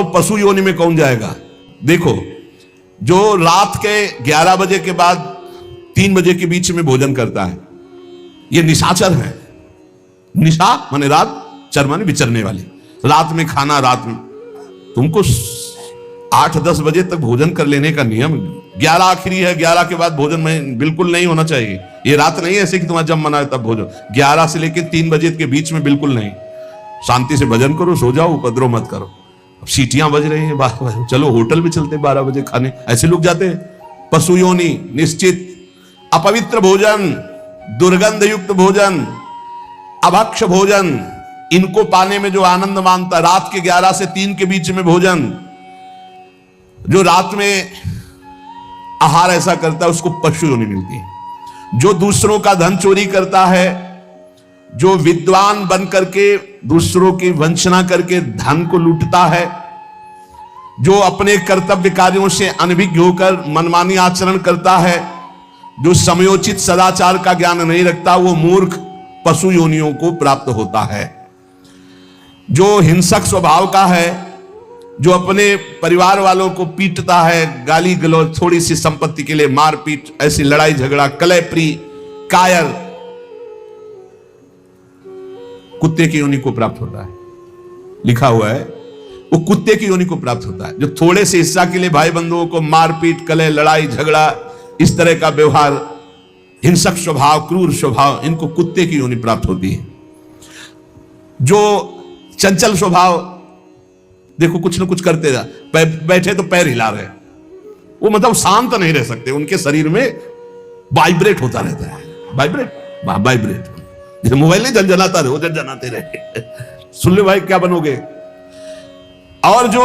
बताओ पशु योनि में कौन जाएगा? देखो, जो रात के 11 बजे के बाद 3 बजे के बीच में भोजन करता है, ये निशाचर है। निशा माने रात, चर माने विचरने वाली। रात में खाना, रात में तुमको 8-10 बजे तक भोजन कर लेने का नियम, 11 आखिरी है, 11 के बाद भोजन में बिल्कुल नहीं होना चाहिए। ये रात नहीं है ऐसे कि तुम्हारा जब मना है तब भोजन, 11 से लेकर 3 बजे के बीच में बिल्कुल नहीं। शांति से भजन करो, सो जाओ, उपद्रव मत करो। अब सीटियां बज रही हैं, चलो होटल में चलते 12 बजे खाने, ऐसे लोग जाते हैं। पशु योनि निश्चित, अपवित्र भोजन, दुर्गंध युक्त भोजन, अभक्ष भोजन, इनको पाने में जो आनंद मानता, रात के 11 से 3 के बीच में भोजन, जो रात में आहार ऐसा करता है उसको पशु योनि मिलती है। जो दूसरों का धन चोरी करता है, जो विद्वान बन करके दूसरों की वंचना करके धन को लूटता है, जो अपने कर्तव्य कार्यों से अनभिज्ञ होकर मनमानी आचरण करता है, जो समयोचित सदाचार का ज्ञान नहीं रखता, वो मूर्ख पशु योनियों को प्राप्त होता है। जो हिंसक स्वभाव का है, जो अपने परिवार वालों को पीटता है, गाली गलौज, थोड़ी सी संपत्ति के लिए मारपीट, ऐसी लड़ाई झगड़ा, कलहप्रिय, कायर, कुत्ते की योनि को प्राप्त होता है। लिखा हुआ है वो कुत्ते की योनि को प्राप्त होता है। जो थोड़े से हिस्सा के लिए भाई बंधुओं को मारपीट, कलह, लड़ाई झगड़ा, इस तरह का व्यवहार, हिंसक स्वभाव, क्रूर स्वभाव, इनको कुत्ते की योनि प्राप्त होती है। जो चंचल स्वभाव, देखो कुछ न कुछ करते जा, बैठे तो पैर हिला रहे, वो मतलब शांत नहीं रह सकते, उनके शरीर में वाइब्रेट होता रहता है। वाइब्रेट जैसे मोबाइल नहीं झनझनाता रहे, वो झनझनाते रहे। सुन ले भाई क्या बनोगे। और जो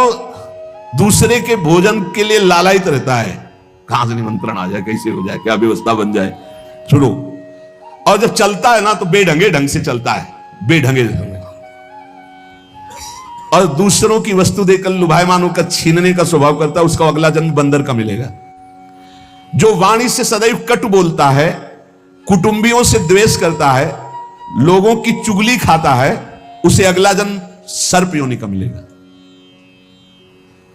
दूसरे के भोजन के लिए लालायित रहता है, कहां से निमंत्रण आ जाए, कैसे हो जाए, क्या व्यवस्था बन जाए, सुनो। और जब चलता है ना तो बेढंगे ढंग से चलता है, बेढंगे ढंग, और दूसरों की वस्तु देकर लुभायमान होकर छीनने का स्वभाव करता है, उसका अगला जन्म बंदर का मिलेगा। जो वाणी से सदैव कट बोलता है, कुटुंबियों से द्वेष करता है, लोगों की चुगली खाता है, उसे अगला जन्म सर्प योनि का मिलेगा।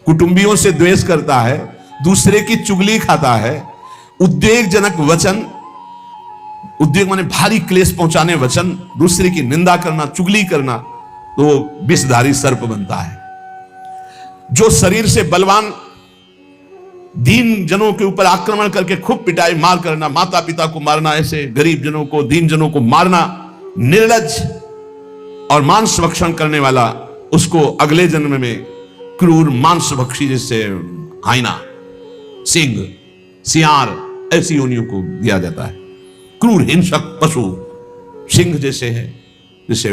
कुटुंबियों से द्वेष करता है, दूसरे की चुगली खाता है, उद्वेगजनक वचन, उद्वेग माने भारी क्लेश पहुंचाने वचन, दूसरे की निंदा करना, चुगली करना, तो विषधारी सर्प बनता है। जो शरीर से बलवान दीन जनों के ऊपर आक्रमण करके खूब पिटाई मार करना, माता पिता को मारना, ऐसे गरीब जनों को, दीन जनों को मारना, निर्लज और मांस भक्षण करने वाला, उसको अगले जन्म में क्रूर मांस भक्षी, जैसे हाइना, सिंह, सियार, ऐसी योनियों को दिया जाता है। क्रूर हिंसक पशु सिंह जैसे है, जैसे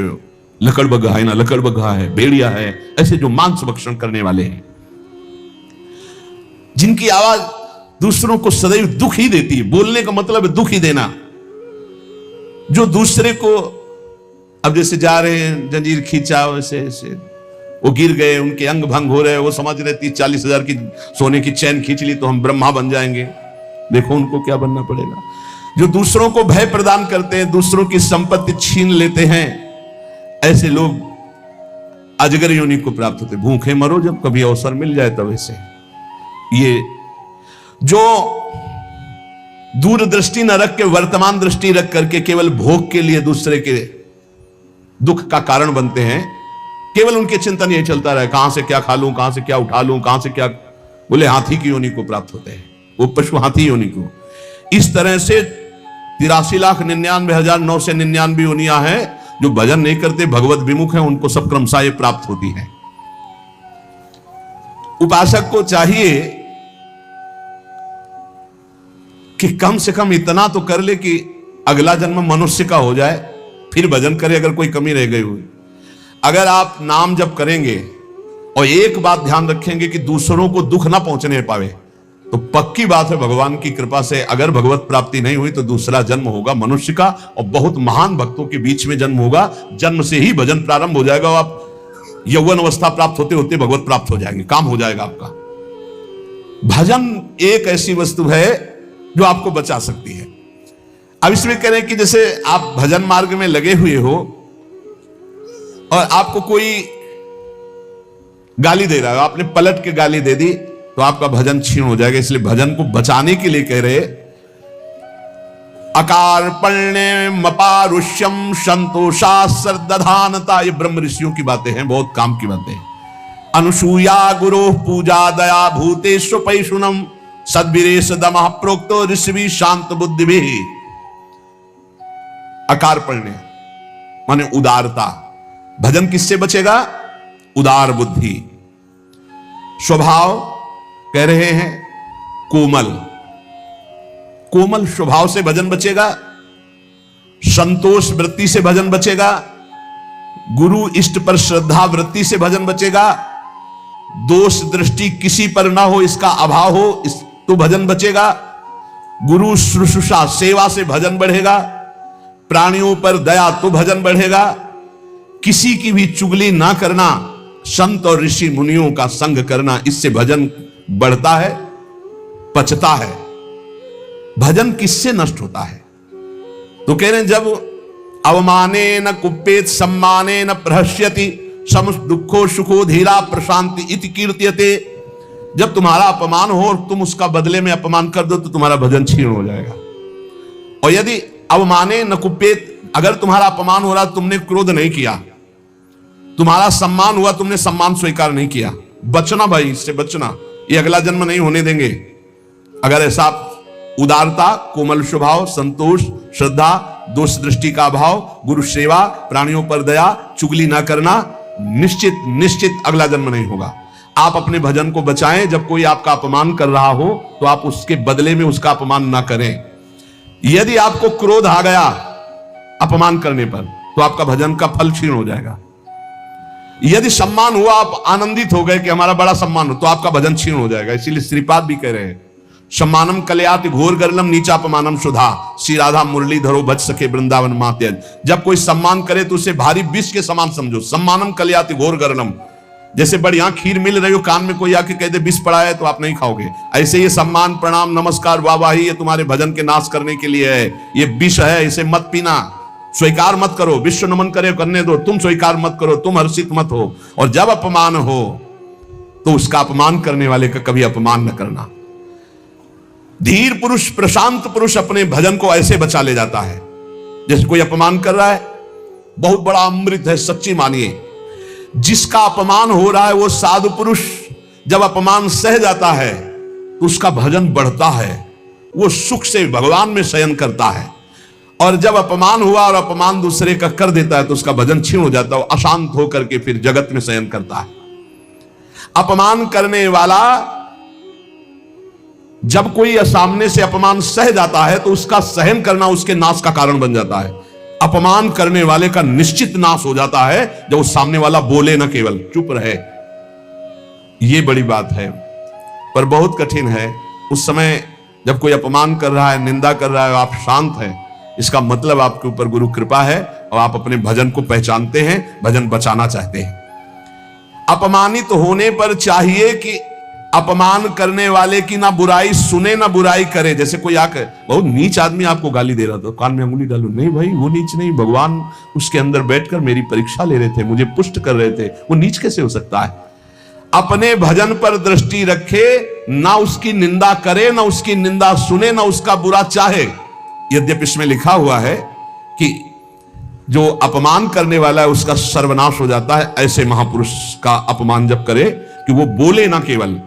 लकड़बग्घा है ना, लकड़बग्घा है, भेड़िया है, ऐसे जो मांस भक्षण करने वाले हैं, जिनकी आवाज दूसरों को सदैव दुख ही देती है। बोलने का मतलब है दुख ही देना। जो दूसरे को, अब जैसे जा रहे हैं, जंजीर खींचा, वैसे ऐसे वो गिर गए, उनके अंग भंग हो रहे हैं, वो समझ रहे 30-40 हजार की सोने की चैन खींच ली तो हम ब्रह्मा बन जाएंगे। देखो उनको क्या बनना पड़ेगा। जो दूसरों को भय प्रदान करते हैं, दूसरों की संपत्ति छीन लेते हैं, ऐसे लोग अजगर योनि को प्राप्त होते। भूखे मरो जब कभी अवसर मिल जाए तब। ऐसे ये जो दूरदृष्टि न रख के वर्तमान दृष्टि रख करके केवल भोग के लिए दूसरे के दुख का कारण बनते हैं, केवल उनके चिंतन यही चलता रहे, कहां से क्या खा लूं, कहां से क्या उठा लूं, कहां से क्या, बोले हाथी की योनि को प्राप्त होते हैं, वो पशु हाथी योनि को। इस तरह से 83,99,999 योनियां हैं। जो भजन नहीं करते, भगवत विमुख हैं, उनको सब क्रमशः ये प्राप्त होती है। उपासक को चाहिए कि कम से कम इतना तो कर ले कि अगला जन्म मनुष्य का हो जाए, फिर भजन करे अगर कोई कमी रह गई हुई। अगर आप नाम जप करेंगे और एक बात ध्यान रखेंगे कि दूसरों को दुख ना पहुंचने पावे, तो पक्की बात है भगवान की कृपा से अगर भगवत प्राप्ति नहीं हुई तो दूसरा जन्म होगा मनुष्य का, और बहुत महान भक्तों के बीच में जन्म होगा। जन्म से ही भजन प्रारंभ हो जाएगा, आप यौवन अवस्था प्राप्त होते होते भगवत प्राप्त हो जाएंगे, काम हो जाएगा आपका। भजन एक ऐसी वस्तु है जो आपको बचा सकती है। अब इसमें कह रहे हैं कि जैसे आप भजन मार्ग में लगे हुए हो और आपको कोई गाली दे रहा है, आपने पलट के गाली दे दी तो आपका भजन छीण हो जाएगा। इसलिए भजन को बचाने के लिए कह रहे, अकार्पण्य मपारुष्यम संतोषा सर्दधानता। ये ब्रह्म ऋषियों की बातें हैं, बहुत काम की बातें हैं। अनुसूया गुरु पूजा दया भूतेष्व पैशुनम सद्वीरेश दमः प्रोक्तो ऋषि शांत बुद्धि भी। अकार्पण्य माने उदारता। भजन किससे बचेगा? उदार बुद्धि। स्वभाव कह रहे हैं कोमल, कोमल स्वभाव से भजन बचेगा। संतोष वृत्ति से भजन बचेगा। गुरु इष्ट पर श्रद्धा वृत्ति से भजन बचेगा। दोष दृष्टि किसी पर ना हो, इसका अभाव हो तो भजन बचेगा। गुरु शुश्रूषा सेवा से भजन बढ़ेगा। प्राणियों पर दया तो भजन बढ़ेगा। किसी की भी चुगली ना करना, संत और ऋषि मुनियों का संग करना, इससे भजन बढ़ता है, पचता है। भजन किससे नष्ट होता है? तो कह रहे हैं जब अवमाने न कुप्पेत सम्माने न प्रहस्यति सम दुखो सुखो धीरा प्रशांति इति कीर्त्यते। जब तुम्हारा अपमान हो और तुम उसका बदले में अपमान कर दो तो तुम्हारा भजन छीण हो जाएगा। और यदि अवमाने न कुप्पेत, अगर तुम्हारा अपमान हो रहा, तुमने क्रोध नहीं किया, तुम्हारा सम्मान हुआ, तुमने सम्मान स्वीकार नहीं किया, बचना भाई, इससे बचना, ये अगला जन्म नहीं होने देंगे। अगर ऐसा उदारता, कोमल स्वभाव, संतोष, श्रद्धा, दोष दृष्टि का अभाव, गुरु सेवा, प्राणियों पर दया, चुगली ना करना, निश्चित निश्चित अगला जन्म नहीं होगा। आप अपने भजन को बचाएं। जब कोई आपका अपमान कर रहा हो तो आप उसके बदले में उसका अपमान ना करें। यदि आपको क्रोध आ गया अपमान करने पर तो आपका भजन का फल क्षीण हो जाएगा। यदि सम्मान हुआ, आप आनंदित हो गए कि हमारा बड़ा सम्मान हो, तो आपका भजन क्षीण हो जाएगा। इसीलिए श्रीपाद भी कह रहे हैं, सम्मानम कलयाति घोर गरलम नीचापमानम सुधा श्री राधा मुरली धरो बच सके वृंदावन मात्यज। जब कोई सम्मान करे तो उसे भारी विष के समान समझो। सम्मानम कलयाति घोर गरलम, जैसे बढ़िया खीर मिल रही हो, कान में कोई आके कह दे विष पड़ा है तो आप नहीं खाओगे। ऐसे ये सम्मान प्रणाम नमस्कार वाहवाही ये तुम्हारे भजन के नाश करने के लिए है, ये विष है, इसे मत पीना, स्वीकार मत करो। विश्व नमन करे करने दो, तुम स्वीकार मत करो, तुम हर्षित मत हो। और जब अपमान हो तो उसका अपमान करने वाले का कभी अपमान न करना। धीर पुरुष, प्रशांत पुरुष अपने भजन को ऐसे बचा ले जाता है। जैसे कोई अपमान कर रहा है, बहुत बड़ा अमृत है, सच्ची मानिए। जिसका अपमान हो रहा है वो साधु पुरुष जब अपमान सह जाता है तो उसका भजन बढ़ता है, वो सुख से भगवान में शयन करता है। और जब अपमान हुआ और अपमान दूसरे का कर देता है तो उसका भजन क्षीण हो जाता है, अशांत होकर के फिर जगत में शयन करता है। अपमान करने वाला जब कोई सामने से अपमान सह जाता है तो उसका सहन करना उसके नाश का कारण बन जाता है। अपमान करने वाले का निश्चित नाश हो जाता है जब उस सामने वाला बोले ना, केवल चुप रहे। यह बड़ी बात है, पर बहुत कठिन है। उस समय जब कोई अपमान कर रहा है, निंदा कर रहा है, आप शांत हैं, इसका मतलब आपके ऊपर गुरु कृपा है और आप अपने भजन को पहचानते हैं, भजन बचाना चाहते हैं। अपमानित होने पर चाहिए कि अपमान करने वाले की ना बुराई सुने ना बुराई करे। जैसे कोई आकर बहुत नीच आदमी आपको गाली दे रहा था, कान में अंगुली डालो, नहीं भाई वो नीच नहीं, भगवान उसके अंदर बैठकर मेरी परीक्षा ले रहे थे, मुझे पुष्ट कर रहे थे, वो नीच कैसे हो सकता है? अपने भजन पर दृष्टि रखे, ना उसकी निंदा करे, ना उसकी निंदा सुने, ना उसका बुरा चाहे। यद्यपि इसमें लिखा हुआ है कि जो अपमान करने वाला है उसका सर्वनाश हो जाता है। ऐसे महापुरुष का अपमान जब करे कि वो बोले ना केवल,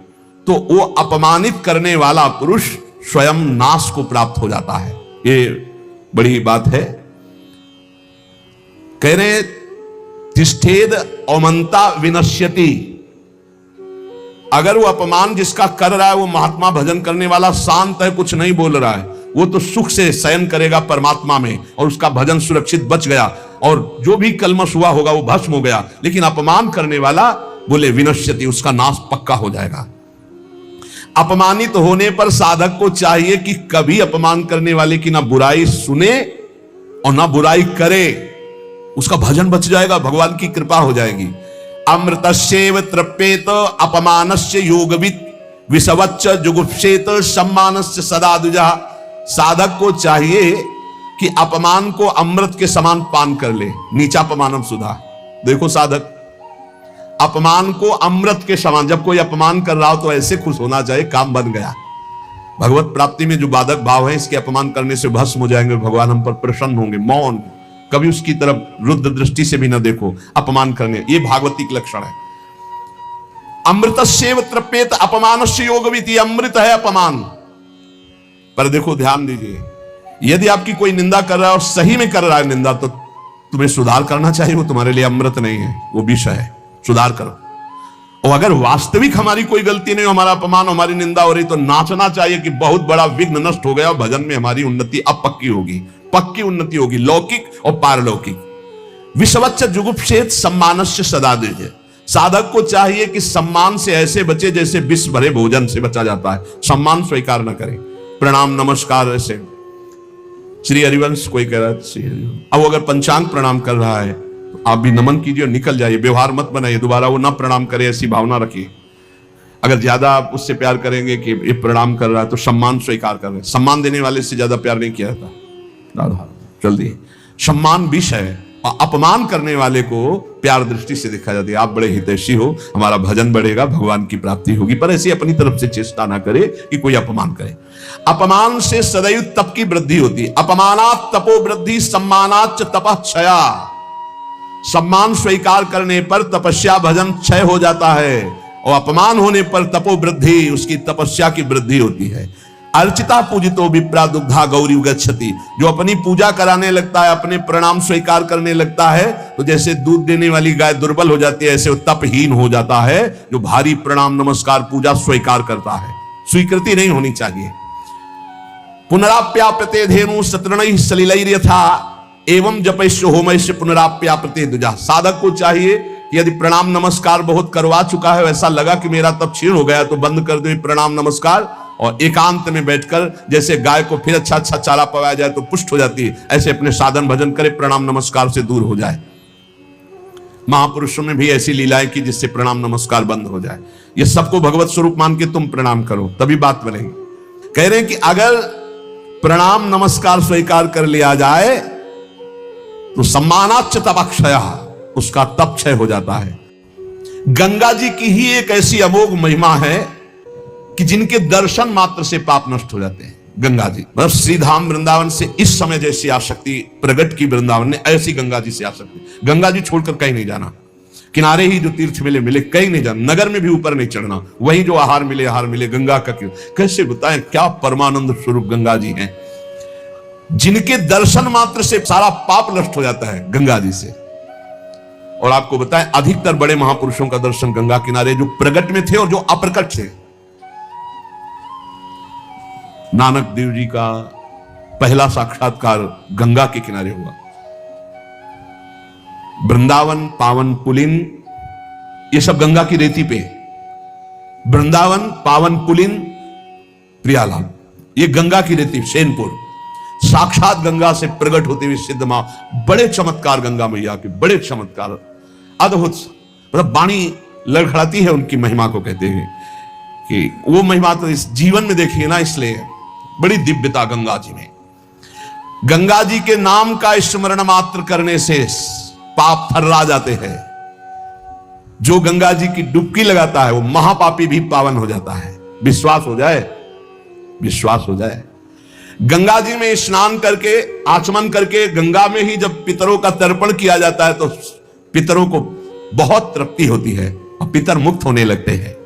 तो वो अपमानित करने वाला पुरुष स्वयं नाश को प्राप्त हो जाता है। ये बड़ी बात है। कह रहे तिष्ठेद औमंता विनश्यति। अगर वो अपमान जिसका कर रहा है वो महात्मा भजन करने वाला शांत है, कुछ नहीं बोल रहा है, वो तो सुख से शयन करेगा परमात्मा में और उसका भजन सुरक्षित बच गया और जो भी कलमश हुआ होगा वो भस्म हो गया। लेकिन अपमान करने वाला बोले विनश्यति, उसका नाश पक्का हो जाएगा। अपमानित होने पर साधक को चाहिए कि कभी अपमान करने वाले की ना बुराई सुने और ना बुराई करे, उसका भजन बच जाएगा, भगवान की कृपा हो जाएगी। अमृतस्यैव तृप्येत अपमानस्य योगवित् विषवच्च जुगुप्सेत सम्मानस्य सदा द्विजः। साधक को चाहिए कि अपमान को अमृत के समान पान कर ले, नीचापमानम सुधा। देखो साधक, अपमान को अमृत के समान, जब कोई अपमान कर रहा हो तो ऐसे खुश होना चाहिए काम बन गया। भगवत प्राप्ति में जो बाधक भाव है, इसके अपमान करने से भस्म हो जाएंगे, भगवान हम पर प्रसन्न होंगे। मौन, कभी उसकी तरफ रुद्र दृष्टि से भी न देखो, अपमान करने, ये भागवतिक लक्षण है। अमृतस्येव तृप्येत अपमानस्य योगविति, अमृत है अपमान। पर देखो ध्यान दीजिए, यदि आपकी कोई निंदा कर रहा है और सही में कर रहा है निंदा, तो तुम्हें सुधार करना चाहिए। वो तुम्हारे लिए अमृत नहीं है, वो विष है, सुधार करो। और अगर वास्तविक हमारी कोई गलती नहीं हो, हमारा अपमान, हमारी निंदा हो रही, तो नाचना चाहिए कि बहुत बड़ा विघ्न नष्ट हो गया और भजन में हमारी उन्नति अब पक्की होगी, पक्की उन्नति होगी, लौकिक और पारलौकिक। विषवच्च जुगुप्सेत सम्मानस्य सदा दीजिए। साधक को चाहिए कि सम्मान से ऐसे बचे जैसे विष भरे भोजन से बचा जाता है। सम्मान स्वीकार न करें, प्रणाम नमस्कार ऐसे। श्री हरिवंश कोई कह रहा है, अब अगर पंचांग प्रणाम कर रहा है तो आप भी नमन कीजिए और निकल जाइए, व्यवहार मत बनाइए, दोबारा वो ना प्रणाम करे ऐसी भावना रखिए। अगर ज्यादा आप उससे प्यार करेंगे कि ये प्रणाम कर रहा है, तो सम्मान स्वीकार कर रहे हैं। सम्मान देने वाले से ज्यादा प्यार नहीं किया जाता, जल्दी। सम्मान विष है और अपमान करने वाले को प्यार दृष्टि से देखा जाता है। आप बड़े हितैषी हो, हमारा भजन बढ़ेगा, भगवान की प्राप्ति होगी, पर ऐसी अपनी तरफ से चेष्टा ना करे कि कोई अपमान करे। अपमान से सदैव तप की वृद्धि होती है। अपमानात तपो वृद्धि, सम्मानात तपः क्षया। सम्मान स्वीकार करने पर तपस्या भजन क्षय हो जाता है, और अपमान होने पर तपो वृद्धि, उसकी तपस्या की वृद्धि होती है। अर्चिता पूजितो विप्रा दुग्धा गौरी गच्छति। जो अपनी पूजा कराने लगता है, अपने प्रणाम स्वीकार करने लगता है, तो जैसे दूध देने वाली गाय दुर्बल हो जाती है, ऐसे वो तपहीन हो जाता है जो भारी प्रणाम नमस्कार पूजा स्वीकार करता है। स्वीकृति नहीं होनी चाहिए। पुनराप्याप्यते धेनु सतृणैः सलिलैर्यथा एवं जपैश्य होमैश्य पुनराप्याप्यते द्विजा। साधक को चाहिए कि यदि प्रणाम नमस्कार बहुत करवा चुका है, वैसा लगा कि मेरा तप क्षीण हो गया, तो बंद कर दे प्रणाम नमस्कार और एकांत में बैठकर, जैसे गाय को फिर अच्छा अच्छा चारा पवाया जाए तो पुष्ट हो जाती है, ऐसे अपने साधन भजन करे, प्रणाम नमस्कार से दूर हो जाए। महापुरुषों ने भी ऐसी लीलाएं की जिससे प्रणाम नमस्कार बंद हो जाए। ये सबको भगवत स्वरूप मान के तुम प्रणाम करो, तभी बात बनेगी। कह रहे हैं कि अगर प्रणाम नमस्कार स्वीकार कर लिया जाए तो सम्मानाच्च तपक्षय, उसका तप क्षय हो जाता है। गंगा जी की ही एक ऐसी अमोघ महिमा है कि जिनके दर्शन मात्र से पाप नष्ट हो जाते हैं। गंगा जी मतलब श्रीधाम वृंदावन से इस समय जैसी आसक्ति प्रगट की वृंदावन ने, ऐसी गंगा जी से आसक्ति। गंगा जी छोड़कर कहीं नहीं जाना, किनारे ही जो तीर्थ मिले मिले, कहीं नहीं जाना, नगर में भी ऊपर नहीं चढ़ना, वहीं जो आहार मिले गंगा का। क्यों कैसे बताएं, क्या परमानंद स्वरूप गंगा जी हैं, जिनके दर्शन मात्र से सारा पाप नष्ट हो जाता है गंगा जी से। और आपको बताएं, अधिकतर बड़े महापुरुषों का दर्शन गंगा किनारे, जो प्रगट में थे और जो अप्रकट थे। नानक देव जी का पहला साक्षात्कार गंगा के किनारे हुआ। वृंदावन पावन पुलिन, ये सब गंगा की रेती पे। वृंदावन पावन पुलिन प्रियालाल, ये गंगा की रेती, सेनपुर। साक्षात गंगा से प्रकट होते हुए सिद्ध मां, बड़े चमत्कार गंगा मैया के, बड़े चमत्कार, अद्भुत। मतलब वाणी लड़खड़ाती है उनकी महिमा को। कहते हैं कि वो महिमा तो इस जीवन में देखिए ना, इसलिए बड़ी दिव्यता गंगा जी में। गंगा जी के नाम का स्मरण मात्र करने से पाप थर्रा जाते हैं। जो गंगा जी की डुबकी लगाता है वो महापापी भी पावन हो जाता है। विश्वास हो जाए, विश्वास हो जाए। गंगा जी में स्नान करके, आचमन करके, गंगा में ही जब पितरों का तर्पण किया जाता है तो पितरों को बहुत तृप्ति होती है और पितर मुक्त होने लगते हैं।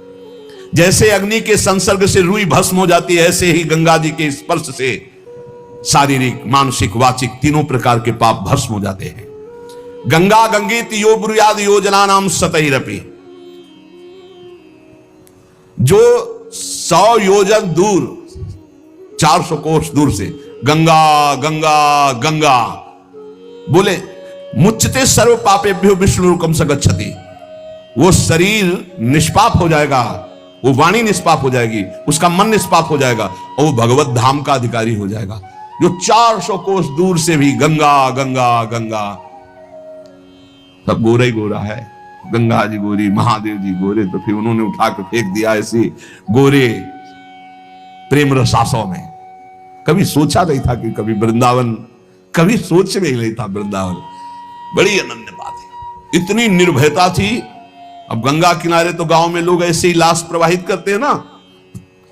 जैसे अग्नि के संसर्ग से रुई भस्म हो जाती है, ऐसे ही गंगा जी के स्पर्श से शारीरिक, मानसिक, वाचिक तीनों प्रकार के पाप भस्म हो जाते हैं। गंगा गंगेत यो ब्रूयाद योजना नाम सतैरपि। जो 100 योजन दूर, 400 कोस दूर से गंगा गंगा गंगा बोले, मुच्यते सर्व पापेभ्यो विष्णुरूपम स गच्छति। वो शरीर निष्पाप हो जाएगा, वो वाणी निष्पाप हो जाएगी, उसका मन निष्पाप हो जाएगा और वो भगवत धाम का अधिकारी हो जाएगा। जो 400 कोस दूर से भी गंगा गंगा गंगा, सब गोरा ही गोरा है। गंगा जी गोरी, महादेव जी गोरे, तो फिर उन्होंने उठा के फेंक दिया ऐसी गोरे प्रेम रसासों में। कभी सोचा नहीं था कि कभी वृंदावन, कभी सोच में ही नहीं था वृंदावन। बड़ी अनन्य बात है। इतनी निर्भयता थी अब गंगा किनारे तो गांव में लोग ऐसे ही लाश प्रवाहित करते हैं ना,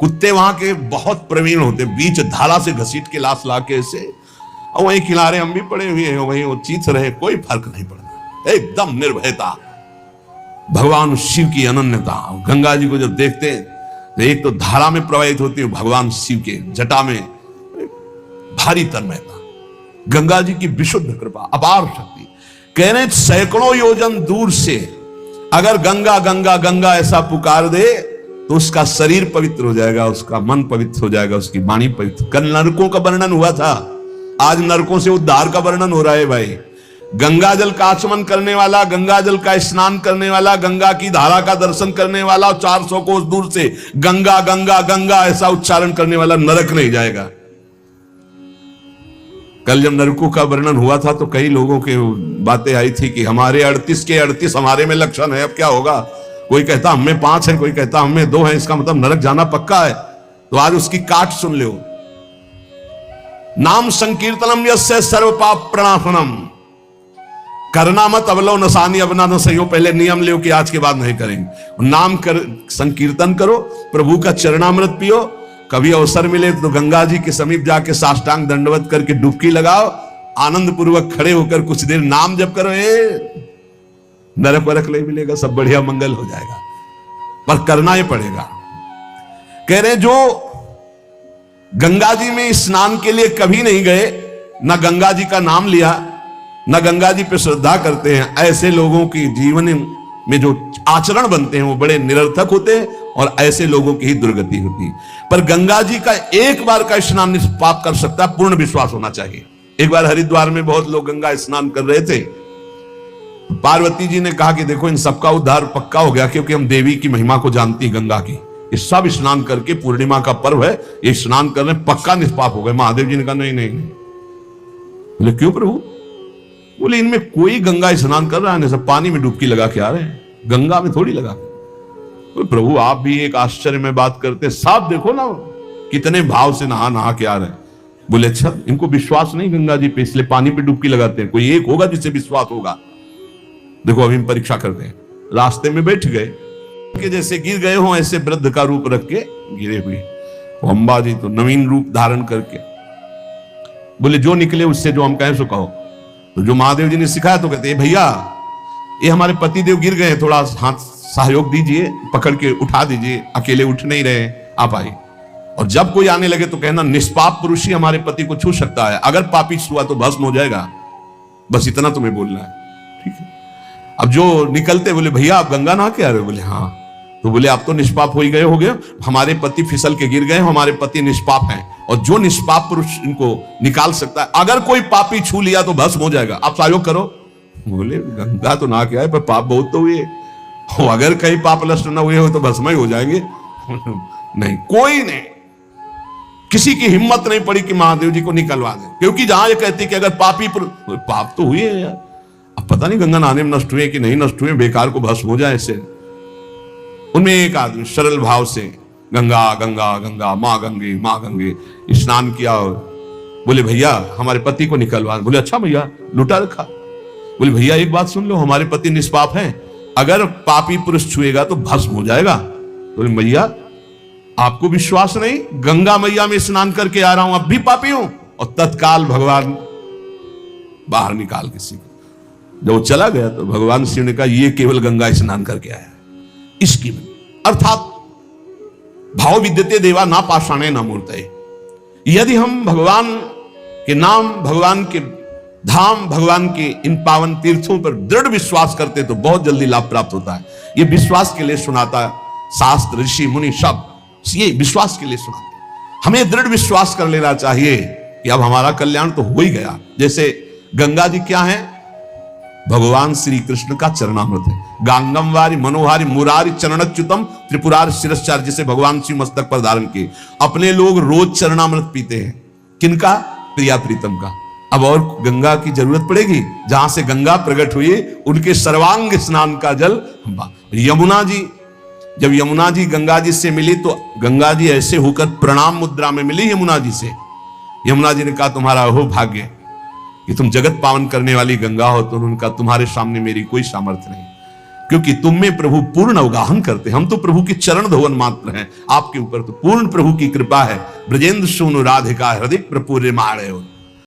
कुत्ते वहां के बहुत प्रवीण होते, बीच धारा से घसीट के लाश ला के ऐसे, और वहीं किनारे हम भी पड़े हुए हैं, वहीं वो चीथ रहे, कोई फर्क नहीं पड़ता, एकदम निर्भयता, भगवान शिव की अनन्यता। गंगा जी को जब देखते हैं तो एक तो धारा में प्रवाहित होती है, भगवान शिव के जटा में भारी तन्मयता, गंगा जी की विशुद्ध कृपा, अपार शक्ति। कह रहे सैकड़ों योजन दूर से अगर गंगा गंगा गंगा ऐसा पुकार दे तो उसका शरीर पवित्र हो जाएगा, उसका मन पवित्र हो जाएगा, उसकी वाणी पवित्र। कल नरकों का वर्णन हुआ था, आज नरकों से उद्धार का वर्णन हो रहा है भाई। गंगा जल का आचमन करने वाला, गंगा जल का स्नान करने वाला, गंगा की धारा का दर्शन करने वाला, 400 कोस दूर से गंगा गंगा गंगा ऐसा उच्चारण करने वाला नरक नहीं जाएगा। कल जब नरकों का वर्णन हुआ था तो कई लोगों की बातें आई थी कि हमारे 38 के 38 हमारे में लक्षण है, अब क्या होगा। कोई कहता हमें 5 है, कोई कहता हमें 2 है, इसका मतलब नरक जाना पक्का है। तो आज उसकी काट सुन लो। नाम संकीर्तनम यस्य सर्व पाप प्रणाशनम, करना मत अवलो नसानी अबना न सही हो, पहले नियम लो कि आज के बाद नहीं करेंगे। नाम कर संकीर्तन करो, प्रभु का चरणामृत पियो, कभी अवसर मिले तो गंगा जी के समीप जाके साष्टांग दंडवत करके डुबकी लगाओ, आनंद पूर्वक खड़े होकर कुछ देर नाम जप करो, नरक वरक नहीं मिलेगा, सब बढ़िया मंगल हो जाएगा, पर करना ही पड़ेगा। कह रहे जो गंगा जी में स्नान के लिए कभी नहीं गए, ना गंगा जी का नाम लिया, न गंगा जी पे श्रद्धा करते हैं, ऐसे लोगों की जीवन में जो आचरण बनते हैं वो बड़े निरर्थक होते हैं और ऐसे लोगों की ही दुर्गति होती है। पर गंगा जी का एक बार का स्नान निष्पाप कर सकता है, पूर्ण विश्वास होना चाहिए। एक बार हरिद्वार में बहुत लोग गंगा स्नान कर रहे थे, पार्वती जी ने कहा कि देखो इन सबका उद्धार पक्का हो गया, क्योंकि हम देवी की महिमा को जानती गंगा की, ये सब स्नान करके, पूर्णिमा का पर्व है, ये स्नान करने पक्का निष्पाप हो गए। महादेव जी ने कहा नहीं नहीं नहीं। बोले क्यों प्रभु? बोले इनमें कोई गंगा स्नान कर रहा है, सब पानी में डुबकी लगा के आ रहे हैं, गंगा में थोड़ी लगा। तो प्रभु आप भी एक आश्चर्य में बात करते, साफ देखो ना कितने भाव से नहा नहा के आ रहे हैं। बोले अच्छा इनको विश्वास नहीं गंगा जी पे, इसलिए पानी पे डुबकी लगाते हैं, कोई एक होगा जिसे विश्वास होगा। देखो अभी हम परीक्षा करते हैं, रास्ते में बैठ गए कि जैसे गिर गए हो ऐसे वृद्ध का रूप रख के गिरे हुए, अम्बा जी तो नवीन रूप धारण करके बोले जो निकले उससे जो हम कहें सो कहो। तो जो महादेव जी ने सिखाया तो कहते भैया ये हमारे पति देव गिर गए, थोड़ा हाथ सहयोग दीजिए, पकड़ के उठा दीजिए, अकेले उठ नहीं रहे, आप आइए। और जब कोई आने लगे तो कहना निष्पाप पुरुष ही हमारे पति को छू सकता है, अगर पापी छुआ तो भस्म हो जाएगा, बस इतना तुम्हें बोलना है, ठीक है। अब जो निकलते बोले भैया आप गंगा नहा के आ रहे हो? बोले हाँ। तो बोले आप तो निष्पाप हो ही गए, हो गए, हमारे पति फिसल के गिर गए, हमारे पति निष्पाप हैं, और जो निष्पाप पुरुष इनको निकाल सकता है, अगर कोई पापी छू लिया तो भस्म हो जाएगा, आप सहयोग करो। बोले गंगा तो नहा के आए पर पाप बहुत तो हुए, अगर कहीं पाप नष्ट न हुए हो तो भस्म ही हो जाएंगे। नहीं, कोई नहीं, किसी की हिम्मत नहीं पड़ी कि महादेव जी को निकलवा दे, क्योंकि जहां ये कहती कि अगर पापी पाप तो हुए यार, अब पता नहीं गंगा नहाने में नष्ट हुए कि नहीं नष्ट हुए, बेकार को भस्म हो जाए ऐसे। उनमें एक आदमी सरल भाव से गंगा गंगा गंगा माँ गंगे स्नान किया, बोले भैया हमारे पति को निकलवा। बोले अच्छा भैया, लुटा रखा। बोले भैया एक बात सुन लो, हमारे पति निष्पाप हैं, अगर पापी पुरुष छुएगा तो भस्म हो जाएगा। बोले भैया आपको विश्वास नहीं, गंगा मैया में स्नान करके आ रहा हूं, अब भी पापी हूं। और तत्काल भगवान बाहर निकाल किसी को, जब वो चला गया तो भगवान शिव ने कहा ये केवल गंगा स्नान करके आया, इसकी अर्थात भाव विद्यते देवा ना पाषाणे ना मूर्तये। यदि हम भगवान के नाम, भगवान के धाम, भगवान के इन पावन तीर्थों पर दृढ़ विश्वास करते तो बहुत जल्दी लाभ प्राप्त होता है। ये विश्वास के लिए सुनाता शास्त्र, ऋषि मुनि सब ये विश्वास के लिए सुनाते। हमें दृढ़ विश्वास कर लेना चाहिए कि अब हमारा कल्याण तो हो ही गया। जैसे गंगा जी क्या है? भगवान श्री कृष्ण का चरणामृत है। गांगम वारी मनोहारी मुरारी चरणच्युतम त्रिपुरार शिरश्चार, जिसे भगवान शिव मस्तक पर धारण किए। अपने लोग रोज चरणामृत पीते हैं, किनका? प्रिया प्रीतम का। अब और गंगा की जरूरत पड़ेगी? जहां से गंगा प्रकट हुई उनके सर्वांग स्नान का जल। यमुना जी, जब यमुना जी गंगा जी से मिली तो गंगा जी ऐसे होकर प्रणाम मुद्रा में मिली यमुना जी से। यमुना जी ने कहा तुम्हारा हो भाग्य कि तुम जगत पावन करने वाली गंगा हो, तो उनका तुम्हारे सामने मेरी कोई सामर्थ्य नहीं। क्योंकि तुम में प्रभु पूर्ण अवगाहन करते। हम तो प्रभु के चरण धोवन मात्र हैं, आपके ऊपर तो पूर्ण प्रभु की कृपा है। ब्रजेंद्र सोनु राधिका हृदय प्रपूर्य मारे हो।